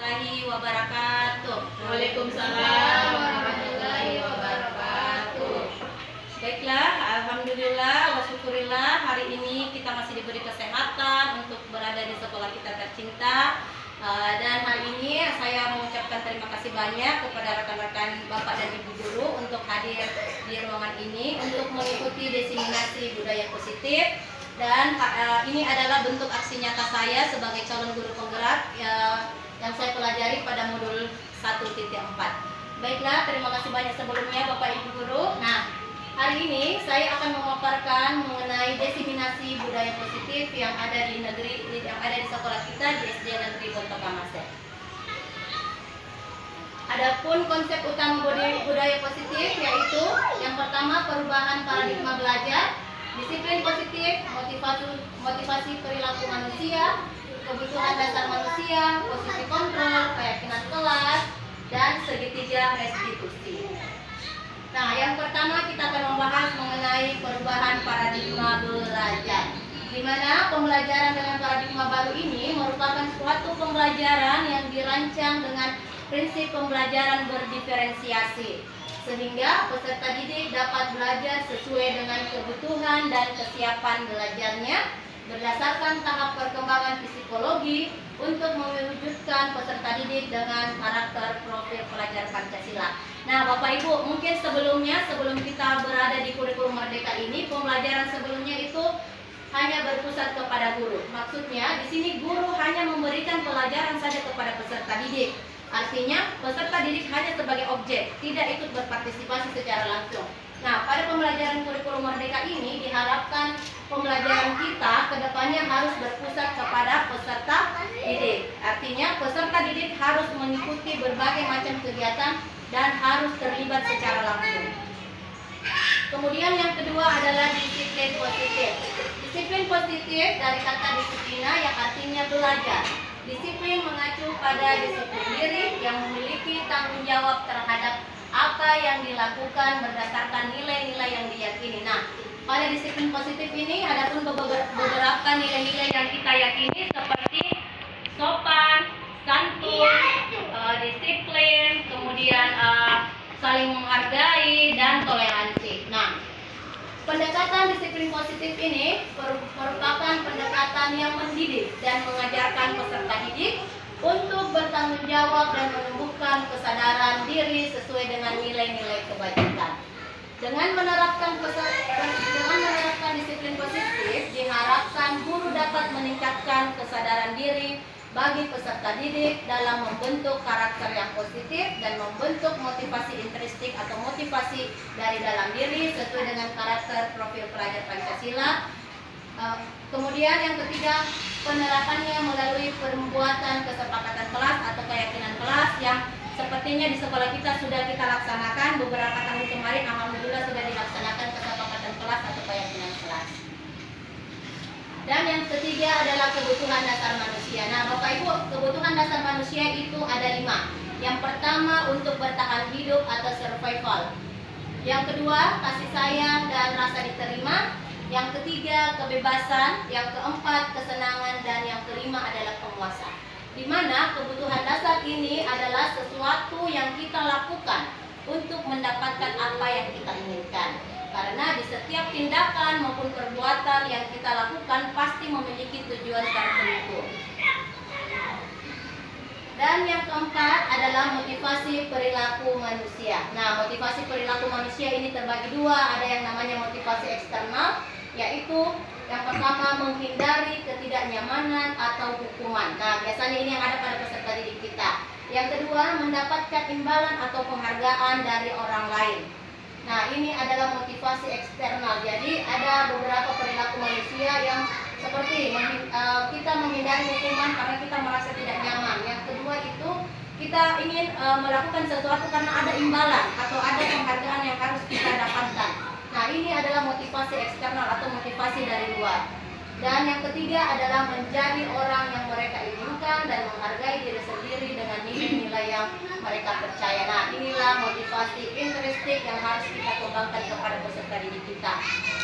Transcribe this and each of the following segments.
Warahmatullahi wabarakatuh. Waalaikumsalam warahmatullahi wabarakatuh. Baiklah, alhamdulillah wa syukurillah, hari ini kita masih diberi kesehatan untuk berada di sekolah kita tercinta. Dan hari ini saya mengucapkan terima kasih banyak kepada rekan-rekan Bapak dan Ibu guru untuk hadir di ruangan ini untuk mengikuti diseminasi budaya positif. Dan ini adalah bentuk aksi nyata saya sebagai calon guru penggerak yang saya pelajari pada modul 1.4. Baiklah, terima kasih banyak sebelumnya Bapak Ibu guru. Nah, hari ini saya akan memaparkan mengenai diseminasi budaya positif yang ada di sekolah kita di SD Negeri Bontokamase. Adapun konsep utama budaya positif yaitu yang pertama perubahan paradigma belajar, disiplin positif, motivasi perilaku manusia, kebutuhan dasar manusia, posisi kontrol, keyakinan kelas, dan segitiga restitusi. Nah, yang pertama kita akan membahas mengenai perubahan paradigma belajar, di mana pembelajaran dengan paradigma baru ini merupakan suatu pembelajaran yang dirancang dengan prinsip pembelajaran berdiferensiasi, sehingga peserta didik dapat belajar sesuai dengan kebutuhan dan kesiapan belajarnya berdasarkan tahap perkembangan psikologi untuk mewujudkan peserta didik dengan karakter profil pelajar Pancasila. Nah, Bapak Ibu, mungkin sebelum kita berada di kurikulum Merdeka ini, pembelajaran sebelumnya itu hanya berpusat kepada guru. Maksudnya, di sini guru hanya memberikan pelajaran saja kepada peserta didik. Artinya, peserta didik hanya sebagai objek, tidak ikut berpartisipasi secara langsung. Nah, pada pembelajaran kurikulum Merdeka ini diharapkan pembelajaran kita kedepannya harus berpusat kepada peserta didik. Artinya, peserta didik harus mengikuti berbagai macam kegiatan dan harus terlibat secara langsung. Kemudian yang kedua adalah disiplin positif. Disiplin positif dari kata disiplina yang artinya belajar. Disiplin mengacu pada disiplin diri yang memiliki tanggung jawab terhadap apa yang dilakukan berdasarkan nilai-nilai yang diyakini. Nah, pada disiplin positif ini ada pun beberapa nilai-nilai yang kita yakini seperti sopan, santun, disiplin, kemudian saling menghargai, dan toleransi. Nah, pendekatan disiplin positif ini merupakan pendekatan yang mendidik dan mengajarkan peserta didik untuk bertanggung jawab dan menumbuhkan kesadaran diri sesuai dengan nilai-nilai kebajikan. Dengan menerapkan disiplin positif, diharapkan guru dapat meningkatkan kesadaran diri bagi peserta didik dalam membentuk karakter yang positif dan membentuk motivasi intrinsik atau motivasi dari dalam diri sesuai dengan karakter profil pelajar Pancasila. Kemudian yang ketiga, penerapannya melalui pembuatan kesepakatan kelas atau keyakinan kelas yang sepertinya di sekolah kita sudah kita laksanakan beberapa tahun kemarin. Alhamdulillah sudah dilaksanakan kesepakatan kelas atau keyakinan kelas. Dan yang ketiga adalah kebutuhan dasar manusia. Nah, Bapak Ibu, kebutuhan dasar manusia itu ada 5. Yang pertama untuk bertahan hidup atau survival. Yang kedua, kasih sayang dan rasa diterima. Yang ketiga, kebebasan. Yang keempat, kesenangan. Dan yang kelima adalah penguasaan. Di mana kebutuhan dasar ini adalah sesuatu yang kita lakukan untuk mendapatkan apa yang kita inginkan. Karena di setiap tindakan maupun perbuatan yang kita lakukan pasti memiliki tujuan tertentu. Dan yang keempat adalah motivasi perilaku manusia. Nah, motivasi perilaku manusia ini terbagi 2. Ada yang namanya motivasi eksternal, yaitu yang pertama menghindari ketidaknyamanan atau hukuman. Nah, biasanya ini yang ada pada peserta didik kita. Yang kedua, mendapatkan imbalan atau penghargaan dari orang lain. Nah, ini adalah motivasi eksternal. Jadi ada beberapa perilaku manusia yang seperti kita menghindari hukuman karena kita merasa tidak nyaman. Yang kedua itu kita ingin melakukan sesuatu karena ada imbalan atau ada penghargaan yang harus kita dapatkan. Nah, ini adalah motivasi eksternal atau motivasi dari luar. Dan yang ketiga adalah menjadi orang yang mereka inginkan dan menghargai diri sendiri dengan nilai-nilai yang mereka percaya. Nah, inilah motivasi intrinsik yang harus kita kembangkan kepada peserta didik kita.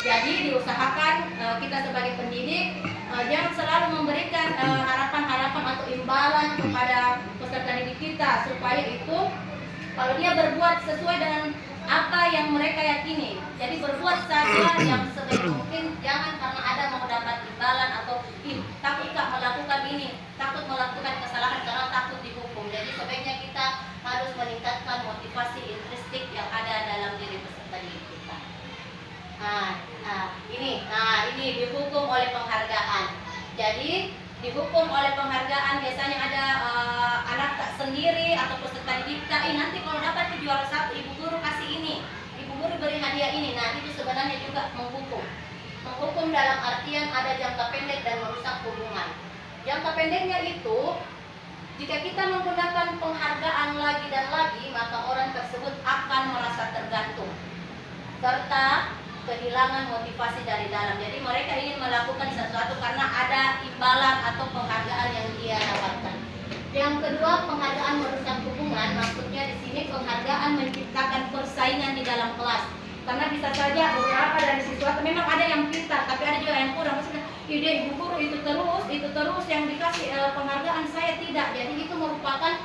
Jadi diusahakan kita sebagai pendidik jangan selalu memberikan harapan-harapan atau imbalan kepada peserta kita supaya itu kalau dia berbuat sesuai dengan apa yang mereka yakini. Jadi berbuat saja yang sebaik mungkin, jangan karena ada mau dapat imbalan atau takut tak melakukan ini, takut melakukan kesalahan karena takut dihukum. Jadi sebaiknya kita harus meningkatkan motivasi intrinsik yang ada dalam diri peserta didik kita. Ini dihukum oleh penghargaan. Jadi dihukum oleh penghargaan biasanya ada anak tak sendiri atau peserta didik kita, nanti kalau dapat juara 1 ibu guru kasih ini, ibu guru beri hadiah ini. Nah itu sebenarnya juga menghukum dalam artian ada jangka pendek dan merusak hubungan. Jangka pendeknya itu jika kita menggunakan penghargaan lagi dan lagi, maka orang tersebut akan merasa tergantung serta kehilangan motivasi dari dalam. Jadi mereka ingin melakukan sesuatu karena ada imbalan atau penghargaan yang dia dapatkan. Yang kedua, penghargaan merusak hubungan. Maksudnya di sini penghargaan menciptakan persaingan di dalam kelas. Karena bisa saja beberapa dari siswa memang ada yang pintar, tapi ada juga yang kurang. Maksudnya, ide ibu guru itu terus yang dikasih penghargaan, saya tidak. Jadi itu merupakan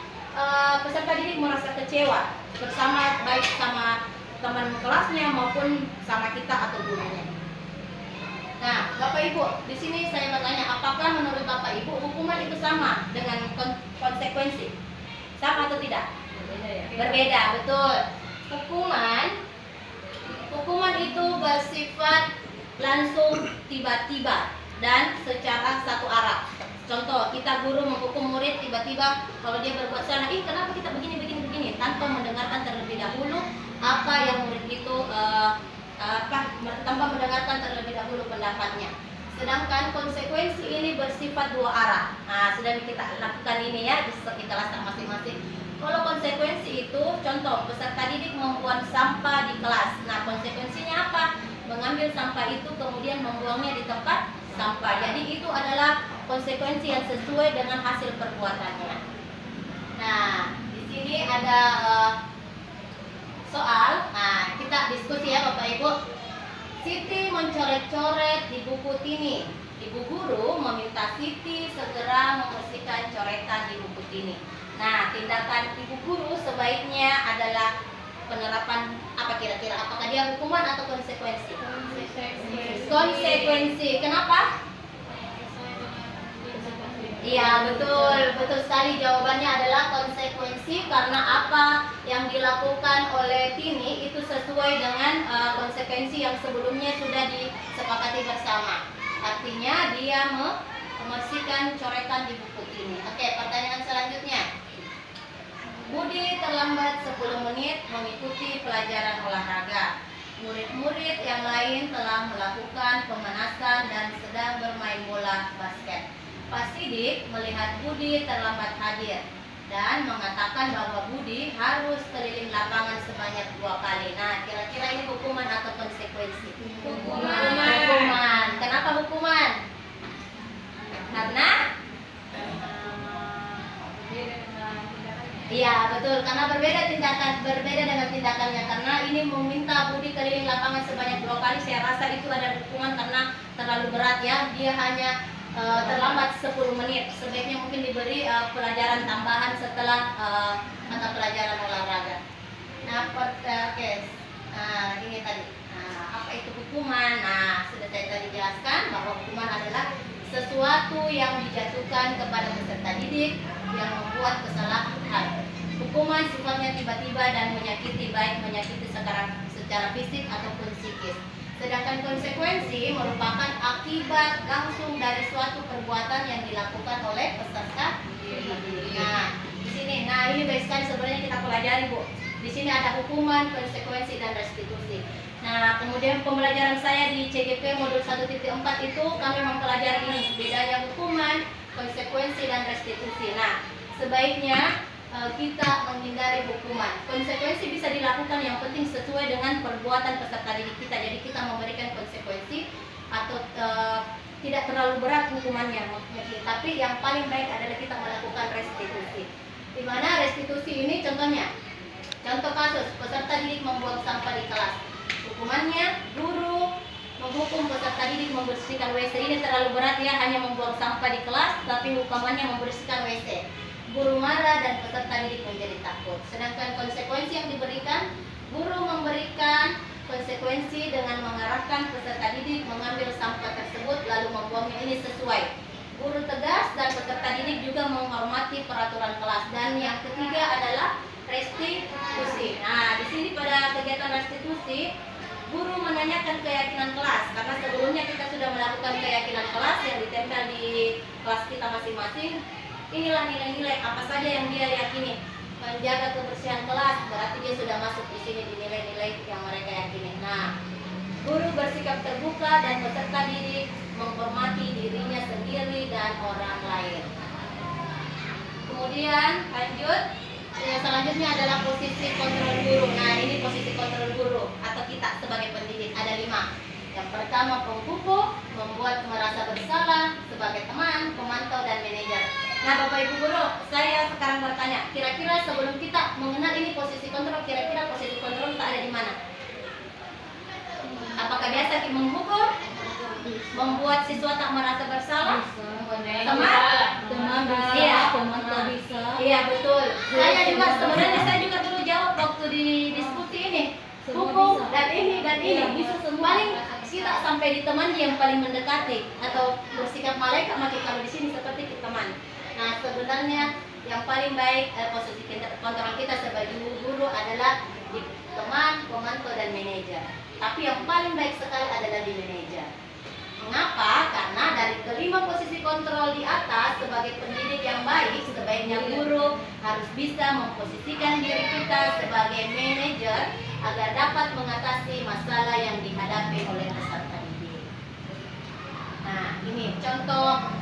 peserta didik merasa kecewa bersama, baik sama teman kelasnya maupun sama kita atau gurunya. Nah, Bapak Ibu, di sini saya bertanya, apakah menurut Bapak Ibu hukuman itu sama dengan konsekuensi? Sama atau tidak? Berbeda ya? Berbeda, betul. Hukuman itu bersifat langsung, tiba-tiba dan secara satu arah. Contoh, kita guru menghukum murid tiba-tiba kalau dia berbuat salah, kenapa kita begini tanpa mendengarkan terlebih dahulu apa yang murid itu tanpa mendengarkan terlebih dahulu pendapatnya. Sedangkan konsekuensi ini bersifat dua arah. Nah, sudah kita lakukan ini ya di kelas masing-masing. Kalau konsekuensi itu, contoh peserta didik membuang sampah di kelas. Nah, konsekuensinya apa? Mengambil sampah itu kemudian membuangnya di tempat sampah. Jadi itu adalah konsekuensi yang sesuai dengan hasil perbuatannya. Nah, di sini ada soal. Nah, kita diskusi ya Bapak Ibu. Siti mencoret-coret di buku Tini. Ibu guru meminta Siti segera membersihkan coretan di buku Tini. Nah, tindakan ibu guru sebaiknya adalah penerapan apa kira-kira? Apakah dia hukuman atau konsekuensi? Konsekuensi. Kenapa? Iya, betul sekali, jawabannya adalah konsekuensi karena apa yang dilakukan oleh Tini itu sesuai dengan konsekuensi yang sebelumnya sudah disepakati bersama. Artinya dia membersihkan coretan di buku Tini. Oke, pertanyaan selanjutnya. Budi terlambat 10 menit mengikuti pelajaran olahraga. Murid-murid yang lain telah melakukan pemanasan dan sedang bermain bola basket. Pak Sidik melihat Budi terlambat hadir dan mengatakan bahwa Budi harus keliling lapangan sebanyak 2 kali. Nah, kira-kira ini hukuman atau konsekuensi? Hukuman. Kenapa hukuman? Karena iya, betul, karena berbeda dengan tindakannya. Karena ini meminta Budi keliling lapangan sebanyak 2 kali. Saya rasa itu ada hukuman karena terlalu berat ya. Dia hanya terlambat 10 menit. Sebaiknya mungkin diberi pelajaran tambahan setelah mata pelajaran olahraga. Nah, ini tadi. Apa itu hukuman? Nah, sudah saya tadi jelaskan bahwa hukuman adalah sesuatu yang dijatuhkan kepada peserta didik yang membuat kesalahan. Hukuman sifatnya tiba-tiba dan menyakiti, baik menyakiti secara fisik ataupun psikis. Sedangkan konsekuensi merupakan akibat langsung dari suatu perbuatan yang dilakukan oleh peserta didik. Nah, di sini, ini baik sekali sebenarnya kita pelajari, Bu. Di sini ada hukuman, konsekuensi dan restitusi. Nah, kemudian pembelajaran saya di CGP modul 1.4 itu kami mempelajari ini, bedanya hukuman, konsekuensi dan restitusi. Nah, sebaiknya kita menghindari hukuman. Konsekuensi bisa dilakukan, yang penting sesuai dengan perbuatan peserta didik kita. Jadi kita memberikan konsekuensi atau tidak terlalu berat hukumannya, tapi yang paling baik adalah kita melakukan restitusi. Di mana restitusi ini contohnya, contoh kasus peserta didik membuang sampah di kelas. Hukumannya guru menghukum peserta didik membersihkan WC. Ini terlalu berat ya, hanya membuang sampah di kelas, tapi hukumannya membersihkan WC. guru marah dan peserta didik menjadi takut. Sedangkan konsekuensi yang diberikan, guru memberikan konsekuensi dengan mengarahkan peserta didik mengambil sampah tersebut lalu membuangnya. Ini sesuai. Guru tegas dan peserta didik juga menghormati peraturan kelas. Dan yang ketiga adalah restitusi. Nah, di sini pada kegiatan restitusi, guru menanyakan keyakinan kelas, karena sebelumnya kita sudah melakukan keyakinan kelas yang ditempel di kelas kita masing-masing. Inilah nilai-nilai apa saja yang dia yakini. Menjaga kebersihan kelas, berarti dia sudah masuk di sini di nilai-nilai yang mereka yakini. Nah, guru bersikap terbuka dan peserta didik menghormati dirinya sendiri dan orang lain. Kemudian lanjut, yang selanjutnya adalah posisi kontrol guru. Nah, ini posisi kontrol guru atau kita sebagai pendidik ada 5. Yang pertama, pemupuk, membuat merasa bersalah sebagai teman, pemantau, dan manajer. Nah, Bapak Ibu guru, saya sekarang bertanya, kira-kira sebelum kita mengenal ini posisi kontrol, kira-kira posisi kontrol kita ada di mana? Apakah biasa kita mengukur, membuat siswa tak merasa bersalah? Teman bisa, iya betul. Saya juga dulu jawab waktu di diskusi ini. Hukum dan ini bisa semua. Paling kita sampai di teman yang paling mendekati atau bersikap malaikat makin kalau di sini seperti teman. Nah, sebenarnya yang paling baik posisi kontrol kita sebagai guru adalah di teman, pemantau, dan manajer. Tapi yang paling baik sekali adalah di manajer. Mengapa? Karena dari kelima posisi kontrol di atas, sebagai pendidik yang baik, sebaiknya guru harus bisa memposisikan diri kita sebagai manajer agar dapat mengatasi masalah yang dihadapi oleh peserta didik. Nah, ini contoh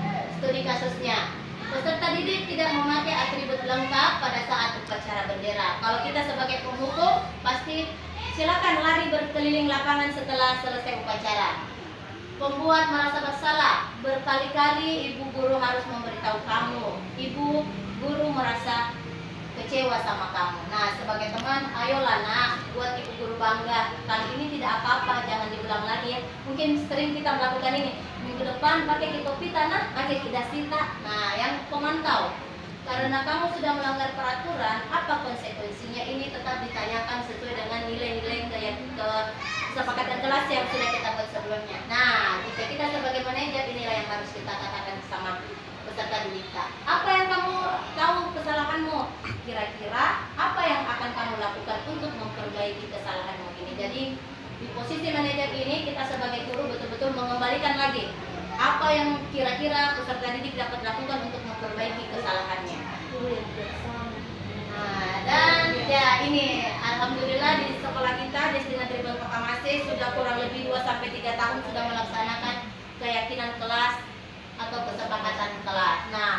studi kasusnya. Peserta didik tidak memakai atribut lengkap pada saat upacara bendera. Kalau kita sebagai pemukul, pasti silakan lari berkeliling lapangan setelah selesai upacara. Pembuat merasa bersalah, berkali-kali ibu guru harus memberitahu kamu. Ibu guru merasa kecewa sama kamu. Nah, sebagai teman, ayolah nak, buat ibu guru bangga. Kali ini tidak apa-apa, jangan diulang lagi ya. Mungkin sering kita melakukan ini. Minggu depan pakai kitopita nak, pakai kidasita. Nah, yang pemantau, karena kamu sudah melanggar peraturan, apa konsekuensinya? Ini tetap ditanyakan sesuai dengan nilai-nilai kesepakatan kelas yang sudah kita buat sebelumnya. Nah, jika kita sebagai manajer, inilah yang harus kita katakan sama peserta didik kita. Apa yang kamu tahu kesalahanmu? Kira-kira apa yang akan kamu lakukan untuk memperbaiki kesalahanmu ini? Jadi di posisi manajer ini kita sebagai guru betul-betul mengembalikan lagi apa yang kira-kira peserta didik dapat lakukan untuk memperbaiki kesalahannya. Nah, dan ya ini alhamdulillah di sekolah kita di Negeri Bangkamasih sudah kurang lebih 2-3 tahun sudah melaksanakan keyakinan kelas atau kesepakatan kelas. Nah,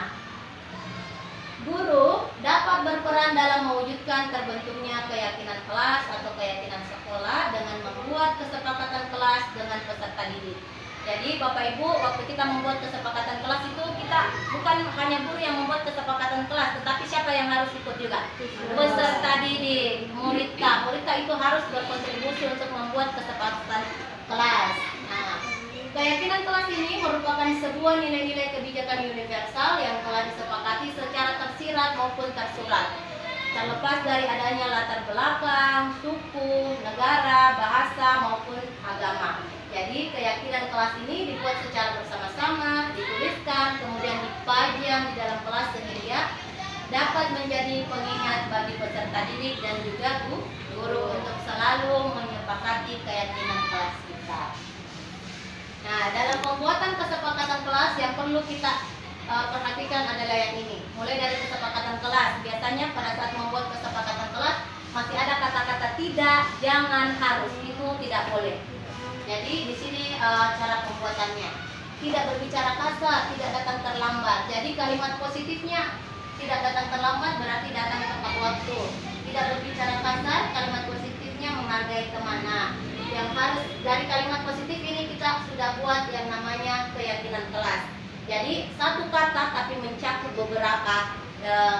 guru dapat berperan dalam mewujudkan terbentuknya keyakinan kelas atau keyakinan sekolah dengan membuat kesepakatan kelas dengan peserta didik. Jadi Bapak Ibu, waktu kita membuat kesepakatan kelas itu kita bukan hanya guru yang membuat kesepakatan kelas, tetapi siapa yang harus ikut juga? Peserta didik, muridka. Muridka itu harus berkontribusi untuk membuat kesepakatan kelas. Nah, keyakinan kelas ini merupakan sebuah nilai-nilai kebijakan universal yang telah disepakati secara tersirat maupun tersurat, terlepas dari adanya latar belakang, suku, negara, bahasa maupun agama. Jadi keyakinan kelas ini dibuat secara bersama-sama, dituliskan, kemudian dipajang di dalam kelas sehingga dapat menjadi pengingat bagi peserta didik dan juga guru untuk selalu menyepakati keyakinan kelas kita. Nah, dalam pembuatan kesepakatan kelas yang perlu kita perhatikan adalah yang ini. Mulai dari kesepakatan kelas, biasanya pada saat membuat kesepakatan kelas masih ada kata-kata tidak, jangan, harus, itu tidak boleh. Jadi di sini cara pembuatannya tidak berbicara kasar, tidak datang terlambat. Jadi kalimat positifnya tidak datang terlambat berarti datang tepat waktu. Tidak berbicara kasar, kalimat positifnya menghargai teman. Nah, yang harus dari kalimat positif ini kita sudah buat yang namanya keyakinan kelas. Jadi satu kata tapi mencakup beberapa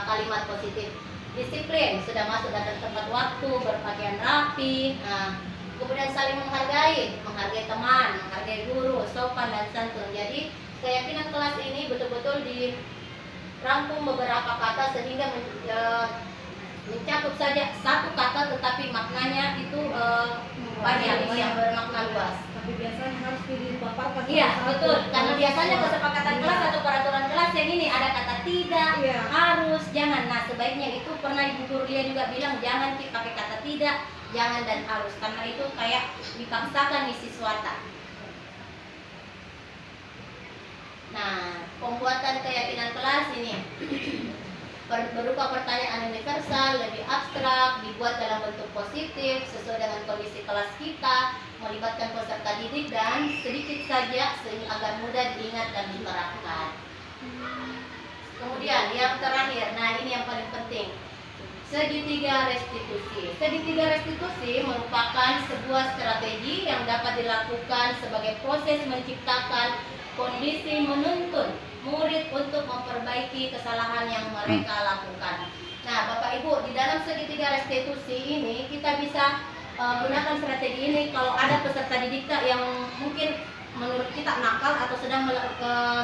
kalimat positif. Disiplin sudah masuk datang tepat waktu, berpakaian rapi. Nah, kemudian saling menghargai teman, menghargai guru, sopan dan santun. Jadi keyakinan kelas ini betul-betul rangkum beberapa kata sehingga mencakup saja satu kata tetapi maknanya itu banyak yang bermakna luas. Tapi biasanya harus dipaparkan. Iya, betul. Karena biasanya kesepakatan kelas atau peraturan kelas yang ini ada kata tidak, Iya. harus, jangan. Nah, sebaiknya itu pernah Ibu Guru Lia juga bilang jangan pakai kata tidak, jangan dan harus. Karena itu kayak dipaksakan isi siswata. Nah, pembuatan keyakinan kelas ini berupa pertanyaan universal, lebih abstrak, dibuat dalam bentuk positif sesuai dengan kondisi kelas kita, melibatkan peserta didik dan sedikit saja sehingga agar mudah diingat dan diterapkan. Kemudian yang terakhir, nah ini yang paling penting, segitiga restitusi. Segitiga restitusi merupakan sebuah strategi yang dapat dilakukan sebagai proses menciptakan kondisi menuntun murid untuk memperbaiki kesalahan yang mereka lakukan. Nah, Bapak Ibu, di dalam segitiga restitusi ini kita bisa gunakan strategi ini kalau ada peserta didik yang mungkin menurut kita nakal atau sedang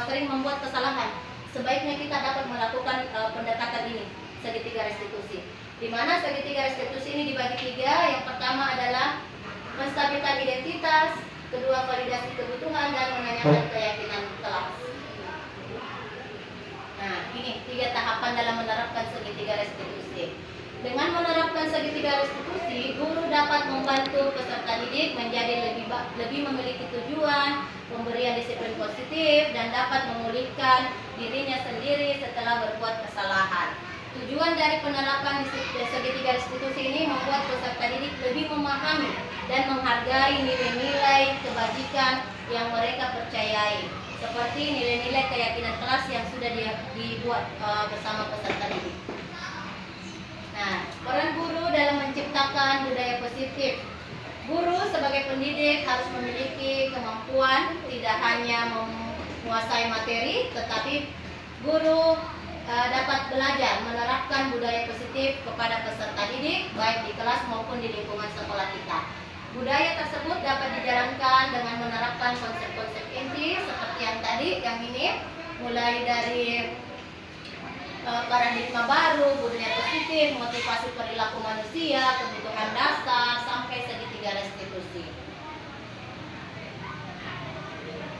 sering membuat kesalahan. Sebaiknya kita dapat melakukan pendekatan ini, segitiga restitusi. Di mana segitiga restitusi ini dibagi tiga. Yang pertama adalah menstabilkan identitas, kedua validasi kebutuhan, dan menanyakan keyakinan kelas. Nah, ini tiga tahapan dalam menerapkan segitiga restitusi. Dengan menerapkan segitiga restitusi, guru dapat membantu peserta didik menjadi lebih memiliki tujuan, pemberian disiplin positif, dan dapat memulihkan dirinya sendiri setelah berbuat kesalahan. Tujuan dari penerapan segitiga restitusi ini membuat peserta didik lebih memahami dan menghargai nilai-nilai kebajikan yang mereka percayai, seperti nilai-nilai keyakinan kelas yang sudah dibuat bersama peserta didik. Nah, peran guru dalam menciptakan budaya positif. Guru sebagai pendidik harus memiliki kemampuan tidak hanya menguasai materi, tetapi guru dapat belajar menerapkan budaya positif kepada peserta didik baik di kelas maupun di lingkungan sekolah kita. Budaya tersebut dapat dijalankan dengan menerapkan konsep-konsep inti seperti yang tadi, yang ini, mulai dari paradigma baru, budaya positif, motivasi perilaku manusia, kebutuhan dasar, sampai segitiga restitusi.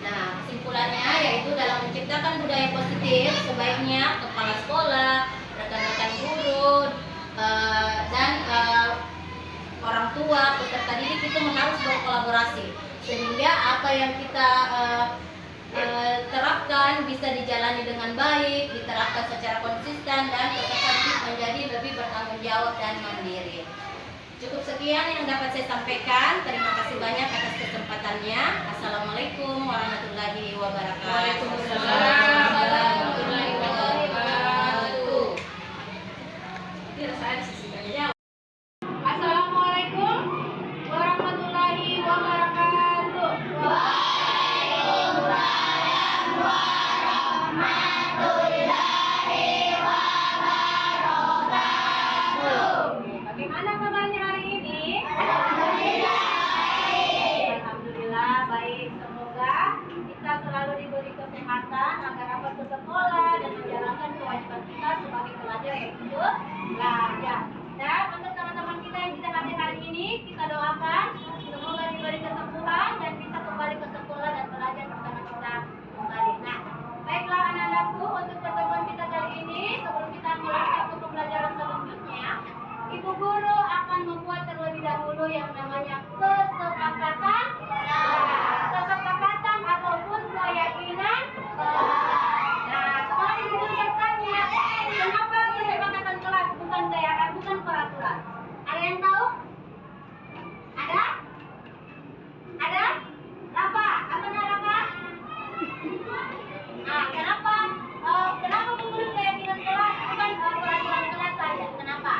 Nah, kesimpulannya yaitu dalam menciptakan budaya positif, sebaiknya kepala sekolah, rekan-rekan guru, dan orang tua, peserta didik itu harus berkolaborasi sehingga apa yang kita terapkan bisa dijalani dengan baik, diterapkan secara konsisten, dan peserta didik menjadi lebih bertanggung jawab dan mandiri. Cukup sekian yang dapat saya sampaikan. Terima kasih banyak atas kesempatannya. Assalamualaikum warahmatullahi wabarakatuh. Waalaikumsalam warahmatullahi wabarakatuh. Assalamualaikum warahmatullahi wabarakatuh. Waalaikumsalam warahmatullahi wabarakatuh. Bagaimana kabarnya hari ini? Alhamdulillah baik. Semoga kita selalu diberi kesehatan agar dapat ke sekolah dan menjalankan kewajiban kita sebagai pelajar yang hidup belajar. Dan untuk teman-teman kita yang tidak hadir hari ini, kita doakan semoga diberi kesembuhan dan bisa kembali ke sekolah dan belajar bersama kita kembali. Nah, baiklah anak-anakku, untuk pertemuan kita kali ini, sebelum kita mulai ke pembelajaran selanjutnya, Ibu Guru akan membuat terlebih dahulu yang namanya kesepakatan. Kesepakatan ataupun keyakinan. Nah, sekarang Ibu Guru bertanya, kenapa kesepakatan kelas bukan keyakinan, bukan peraturan? Ada yang tahu? Ada? Ada? Rafa? Apanya Rafa? Nah, kenapa? Kenapa Ibu Guru keyakinan kelas bukan peraturan kelas saja? Kenapa?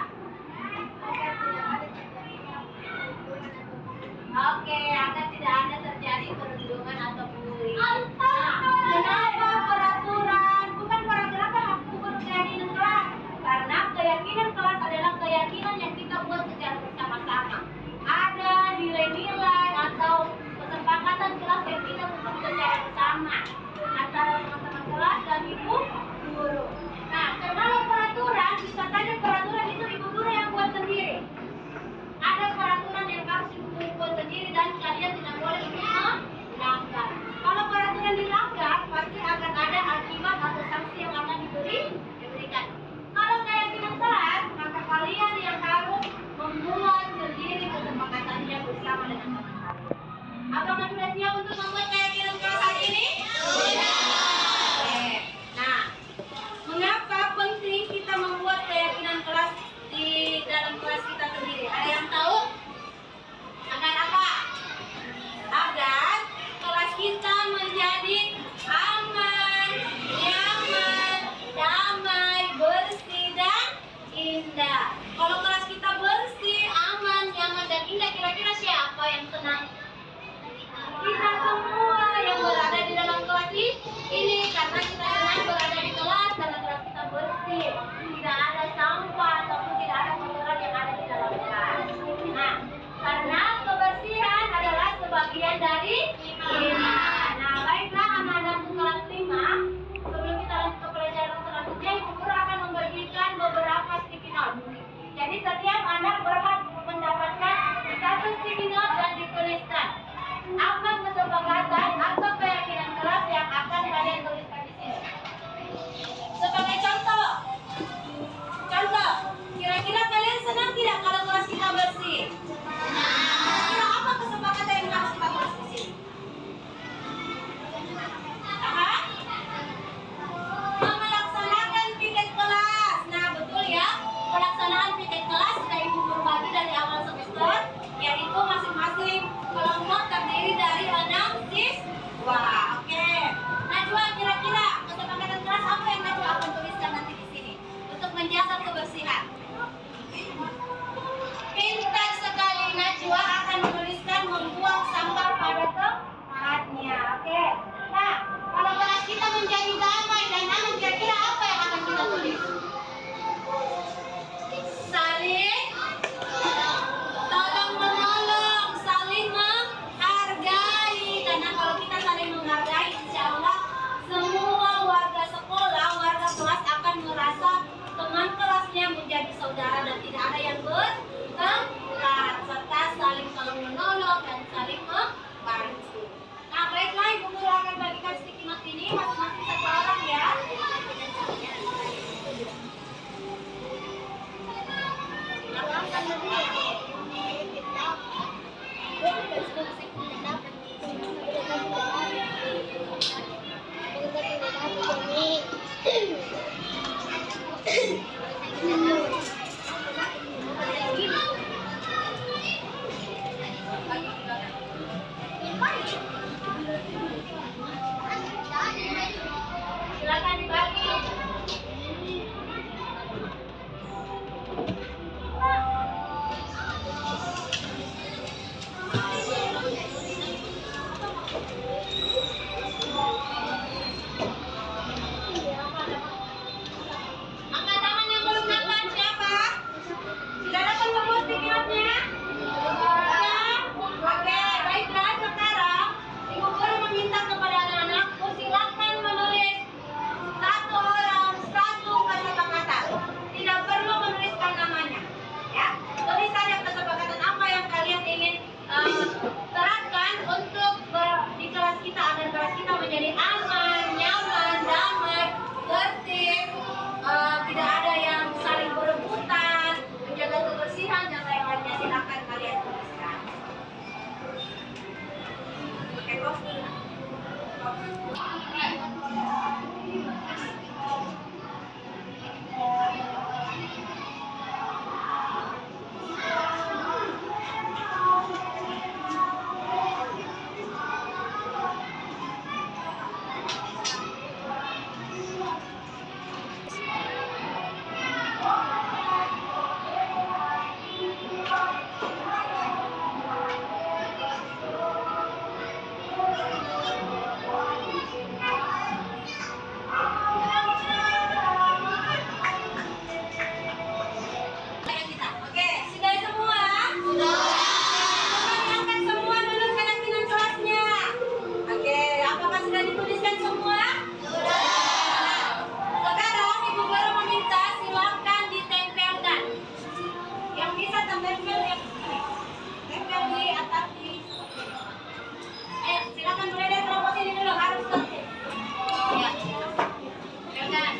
bersih, tidak ada sampah ataupun tidak ada kotoran yang ada di dalam kelas. Nah, karena kebersihan adalah sebagian dari iman. Nah, baiklah anak-anakku kelas 5. Sebelum kita lanjut ke pelajaran selanjutnya, Ibu Guru akan membagikan beberapa sticky note. Jadi setiap anak berhak mendapatkan satu sticky note dan dituliskan apa kesepakatan atau keyakinan kelas yang akan kalian tuliskan di sini. Sebagai contoh, kira-kira kalian senang tidak kalau kelas kita bersih? Kira-kira apa kesepakatan yang harus kita tulis di sini? Apa? Melaksanakan piket kelas. Nah, betul ya. Pelaksanaan piket kelas sudah Ibu Guru bagi dari awal semester, yaitu masing-masing kelompok terdiri dari 6 siswa. Oke. Najwa, kira-kira kesepakatan kelas apa yang Najwa akan tuliskan nanti di sini untuk menjaga kebersihan? Pintar sekali, Najwa akan menuliskan membuang sampah pada tempatnya. Oke. Nah, kalau kelas kita menjadi damai dan aman, kira-kira apa yang akan kita tulis? Saling tolong menolong, saling menghargai. Karena kalau kita saling menghargai, insya Allah semua warga sekolah, warga kelas akan merasa teman kelasnya menjadi saudara dan tidak ada yang bertengkar, serta saling tolong menolong dan saling membantu. Nah, baiklah, Ibu Guru akan bagikan sticky note ini masing-masing satu orang ya. Silakan dibagi. Angkat tangan yang belum dapat siapa? Sudah dapat semua sticky note-nya? Oke, baiklah sekarang Ibu Guru meminta kepada anak-anakku silakan menulis satu orang satu kesepakatan. Tidak perlu menuliskan namanya, ya. Tulis saja kesepakatan apa yang kalian ingin terapkan untuk di kelas kita agar kelas kita menjadi aman, nyaman, damai, tertib, tidak ada yang saling berebutan, menjaga kebersihan dan lain-lainnya. Silakan kalian tuliskan. Oke, pause dulu. Oke, sudah semua? Sudah. Angkat semua dulu keyakinan kelasnya. Oke, apakah sudah dituliskan semua? Sudah. Sekarang Ibu Guru meminta silakan ditempelkan. Yang bisa tempel yang ini. Tempel di atas di. Ayo, silakan mulai dari kelompok ini dulu harus tertib. Ya. Silakan.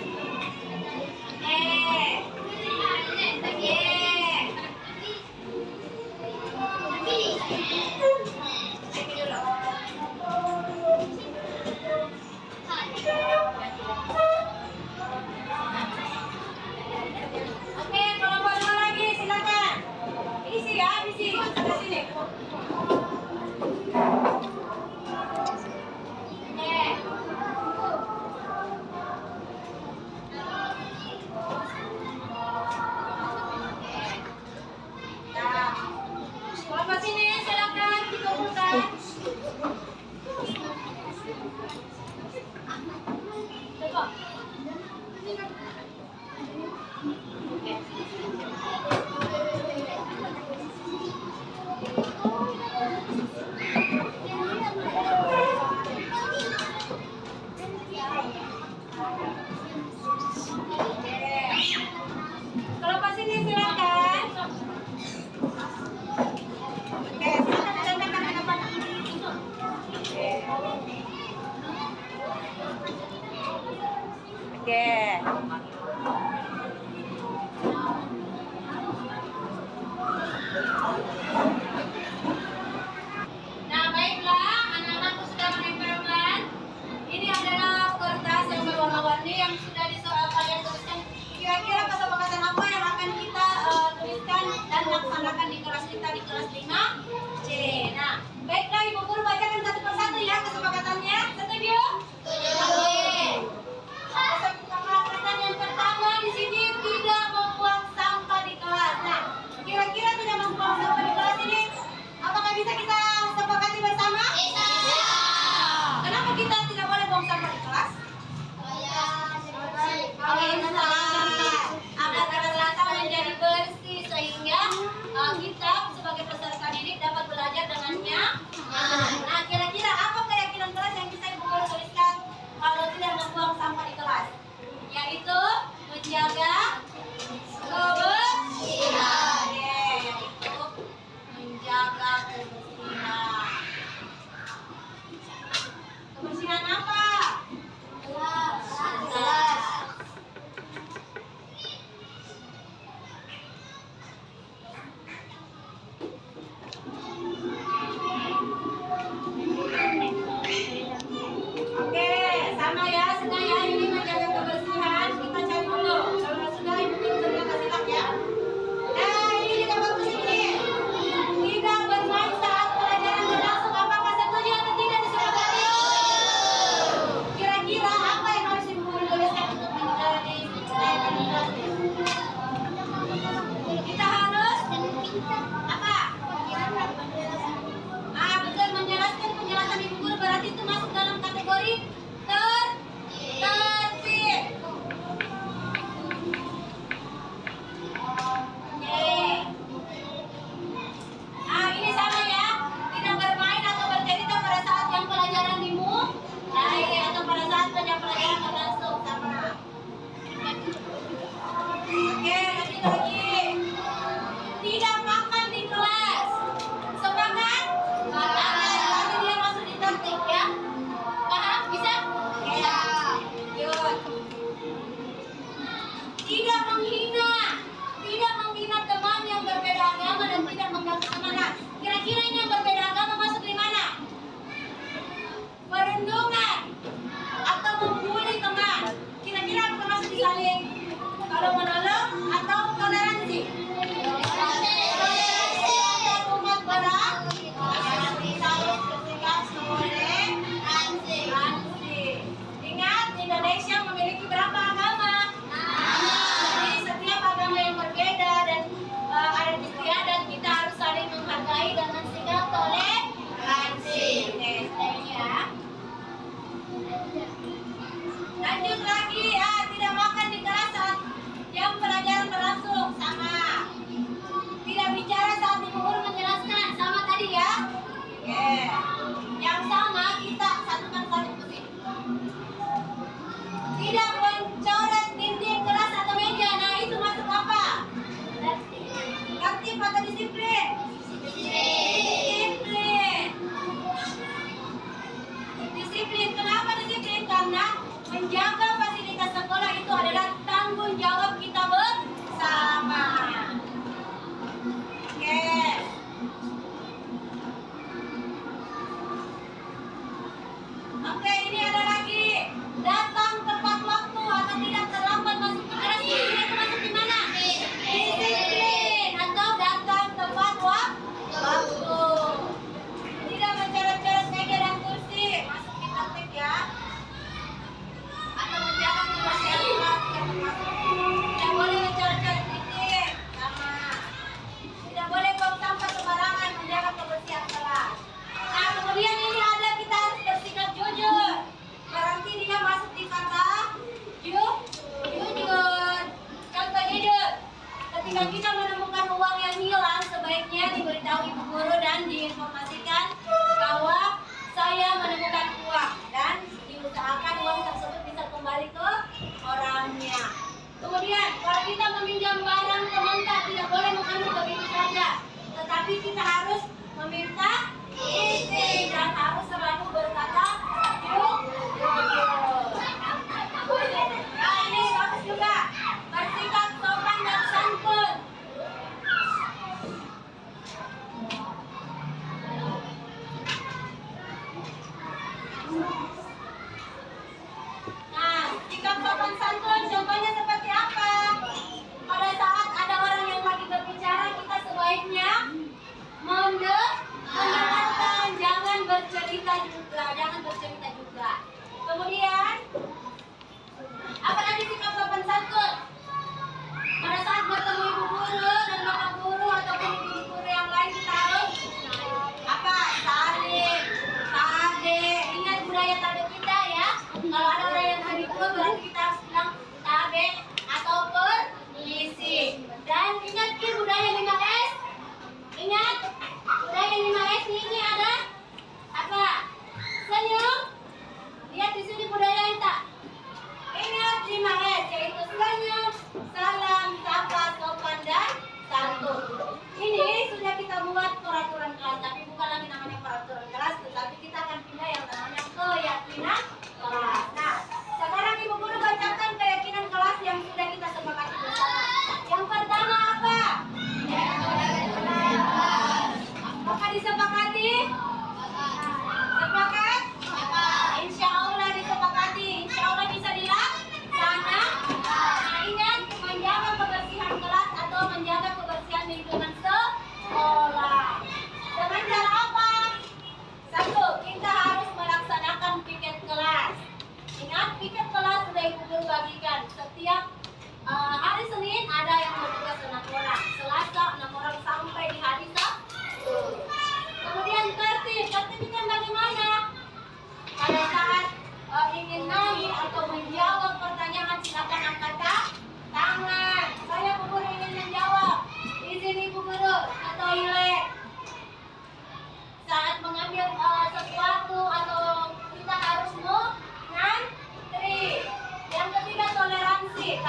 Oke, kelompok dua lagi silakan. Isi ya, isi ke sini. Kelompok sini silakan dikumpulkan. Coba. Kalau pas ini silakan. Oke, silakan datangkan anak-anak. Oke. Nah, baiklah, anak-anakku sudah menempelkan. Ini adalah kertas yang berwarna-warni yang sudah kalian tuliskan. Kira-kira kesepakatan apa yang akan kita tuliskan dan laksanakan di kelas kita di kelas 5C. Nah, baiklah Ibu Guru bacakan satu persatu ya kesepakatannya. Setuju? Oke. Kesepakatan yang pertama di sini tidak membuang sampah di kelas. Nah, kira-kira tidak membuang sampah di kelas ini apakah bisa kita sepakati bersama? Bisa. Kenapa kita tidak boleh buang sampah di kelas? Agar kelas menjadi bersih sehingga kita sebagai peserta didik dapat belajar dengannya. Nah,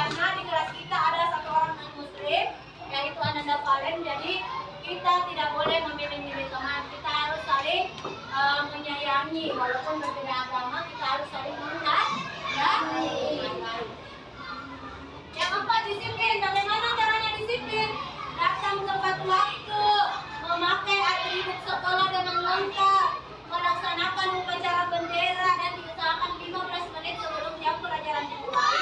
karena di kelas kita ada satu orang non muslim yaitu Ananda Valen, jadi kita tidak boleh memilih-milih teman, kita harus saling menyayangi walaupun berbeda agama, kita harus saling menghargai. Yang keempat, disiplin. Bagaimana caranya disiplin? Datang tepat waktu, memakai atribut sekolah dengan lengkap, melaksanakan upacara bendera, dan diusahakan 15 menit sebelum jam pelajaran dimulai.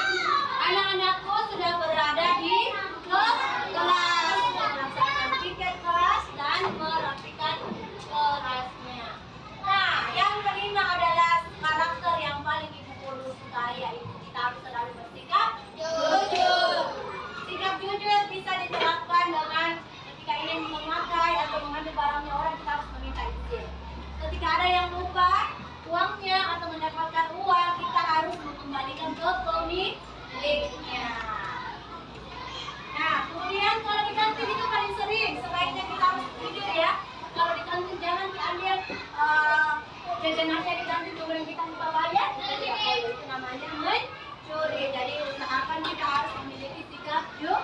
Anak-anakku sudah berada di kelas, melaksanakan tiket kelas dan merapikan kelasnya. Nah, yang kelima adalah karakter yang paling ibu guru sukai, yaitu kita harus selalu bersikap jujur. Sikap jujur bisa diterapkan dengan ketika ingin memakai atau mengambil barangnya orang, kita harus meminta izin. Ketika ada yang lupa uangnya atau mendapatkan uang, kita harus mengembalikan ke pemiliknya. Nah, kemudian kalau di kantin itu paling sering, sebaiknya kita harus jujur ya. Kalau di kantin jangan diambil jajanannya di kantin kemudian kita lupa bayar, itu namanya mencuri. Jadi usahakan kita harus memiliki sikap jujur.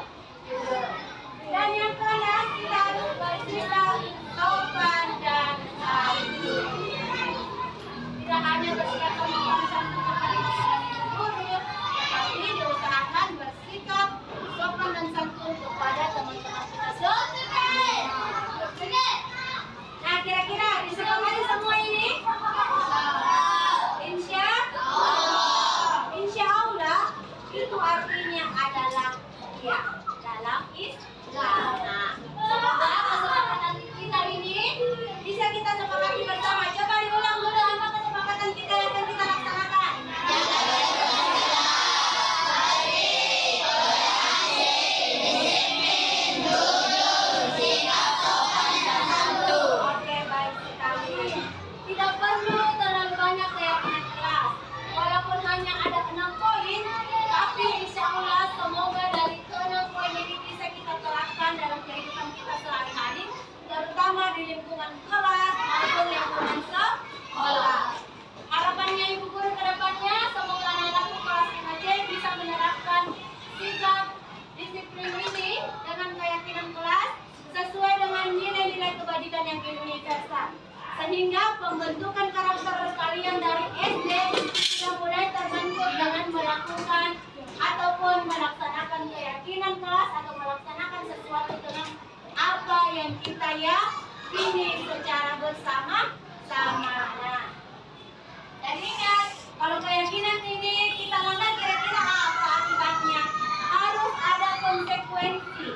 Dan yang keenam, kita harus bersikap sopan dan santun. Tidak hanya bersikap sopan santun kepada guru, tetapi diusahakan bersikap sopan dan santun kepada teman-teman kita semua. Nah, kira-kira disepakati semua ini? Insya Allah itu artinya adalah ya dalam Islam. Nah, semoga kesepakatan kita ini bisa kita sepakati bersama. Coba diulang dulu apa kesepakatan kita yang akan kita laksanakan. Oke, baik sekali. Tidak perlu terlalu banyak keyakinan kelas. Walaupun hanya ada 6 poin, tapi insya Allah semoga dari ke-6 poin ini bisa kita terapkan dalam kehidupan kita sehari-hari, terutama di lingkungan kelas maupun lingkungan sekolah. Harapannya Ibu Guru ke depannya, semoga anak-anak kelas 5C bisa menerapkan sikap disiplin ini dengan keyakinan kelas sesuai dengan nilai-nilai kebajikan yang universal. Sehingga pembentukan karakter kalian dari SD sudah mulai terbentuk dengan melakukan ataupun melaksanakan keyakinan kelas atau melaksanakan sesuatu dengan apa yang kita yakini secara bersama-sama. Nah, dan ingat, kalau keyakinan ini kita langgar, kira-kira apa akibatnya? Harus ada konsekuensi.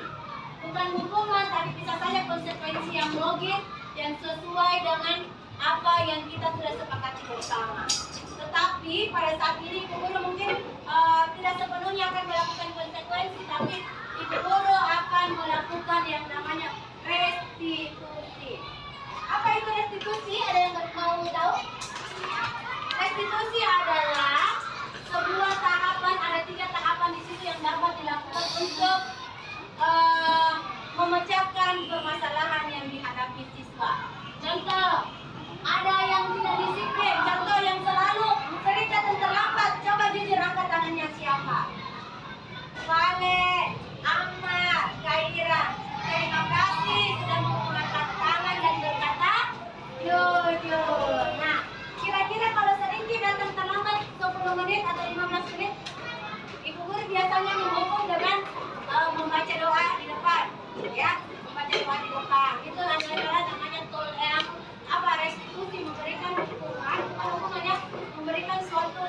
Bukan hukuman, tapi bisa saja konsekuensi yang logis dan sesuai dengan apa yang kita sudah sepakati bersama. Tetapi pada saat ini Ibu Guru mungkin tidak sepenuhnya akan melakukan konsekuensi, tapi Ibu Guru akan melakukan yang namanya restitusi. Apa itu restitusi? Ada yang mau tahu? Restitusi adalah sebuah tahapan, ada 3 tahapan di situ yang dapat dilakukan untuk memecahkan permasalahan yang dihadapi siswa. Contoh, ada yang tidak disiplin, contoh yang selalu cerita dan terlambat. Coba jujur, angkat tangannya siapa? Vale, Ahmad, Kaira. Terima kasih sudah mengangkat tangan dan berkata jujur. Nah, kira-kira kalau sering datang terlambat 20 menit atau 15 menit, Ibu Guru biasanya menghukum dengan membaca doa di depan, ya, membaca doa di depan. Itu adalah namanya restitusi, memberikan hukumannya, memberikan suatu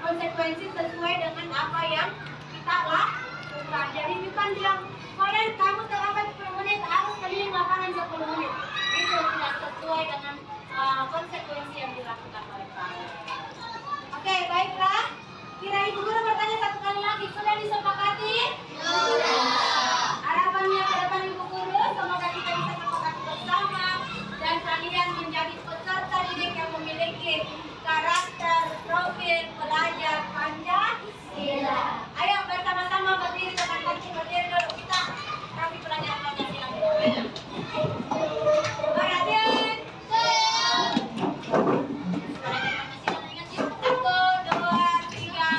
konsekuensi sesuai dengan apa yang kita lakukan. Jadi bukan bilang, kalian kamu terlambat 10 menit, harus keliling lapangan 10 menit. Itu tidak sesuai dengan konsekuensi yang dilakukan oleh kalian. Oke, baiklah. Kira Ibu Guru bertanya satu kali lagi, sudah disepakati? Harapannya ke depan Ibu Guru, semoga kita bisa sepakati bersama dan kalian menjadi peserta didik yang memiliki karakter profil pelajar Pancasila. Ayo bersama-sama berdiri depan kunci, berdiri dulu kita rapi pelajar Pancasila. Berdiri. Pelajar Pancasila, ingat ya? 1, 2, 3.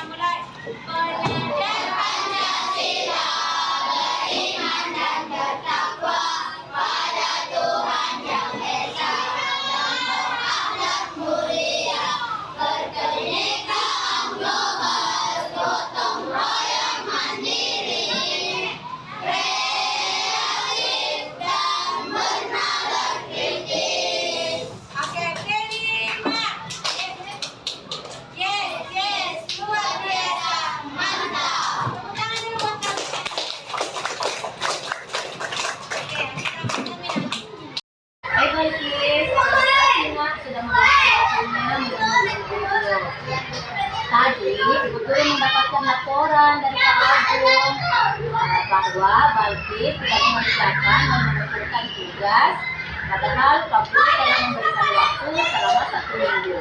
tugas, padahal Pak Guru telah memberikan waktu selama 1 minggu.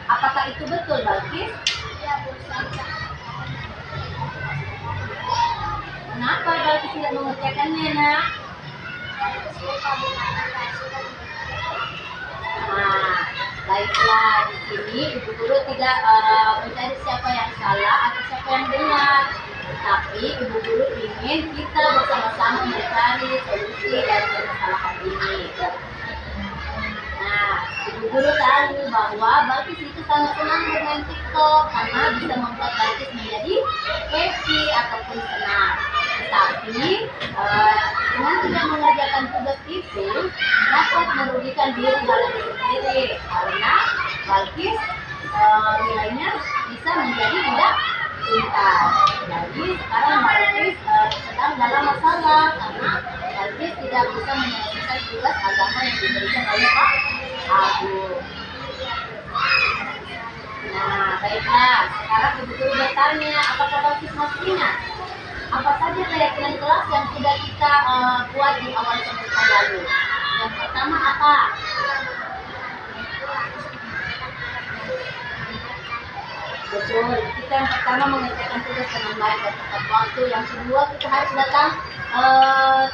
Apakah itu betul, Balkis? Kenapa Balkis tidak mengerjakannya, Nak? Nah, baiklah, di sini Ibu Guru tidak mencari siapa yang salah atau siapa yang benar, tapi Ibu Guru ingin kita bersama-sama mencari solusi dari permasalahan ini. Nah, Ibu Guru tahu bahwa Balkis itu sangat senang bermain TikTok karena bisa membuat Balkis menjadi happy ataupun senang. Tapi dengan tidak mengerjakan tugas itu dapat merugikan diri Balkis sendiri karena Balkis nilainya bisa menjadi tidak pintar. Jadi sekarang Balkis sedang dalam masalah karena Balkis tidak bisa menyelesaikan tugas agama yang diberikan oleh Pak Abu. Nah, baiklah. Sekarang Ibu Guru bertanya, apakah Balkis masih ingat apa saja keyakinan kelas yang sudah kita buat di awal semester lalu? Yang pertama apa? Betul, kita yang pertama mengerjakan tugas dengan baik dan tepat waktu. Yang kedua, kita harus datang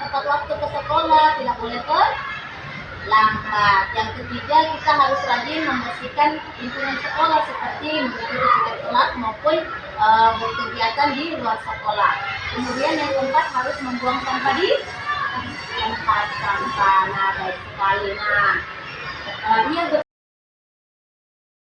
tepat waktu ke sekolah, tidak boleh terlambat. Yang ketiga, kita harus rajin membersihkan lingkungan sekolah seperti mengikuti tugas kelas maupun berkegiatan di luar sekolah. Kemudian yang keempat, harus membuang sampah di tempat sampah. Nah, baik sekali. Nah,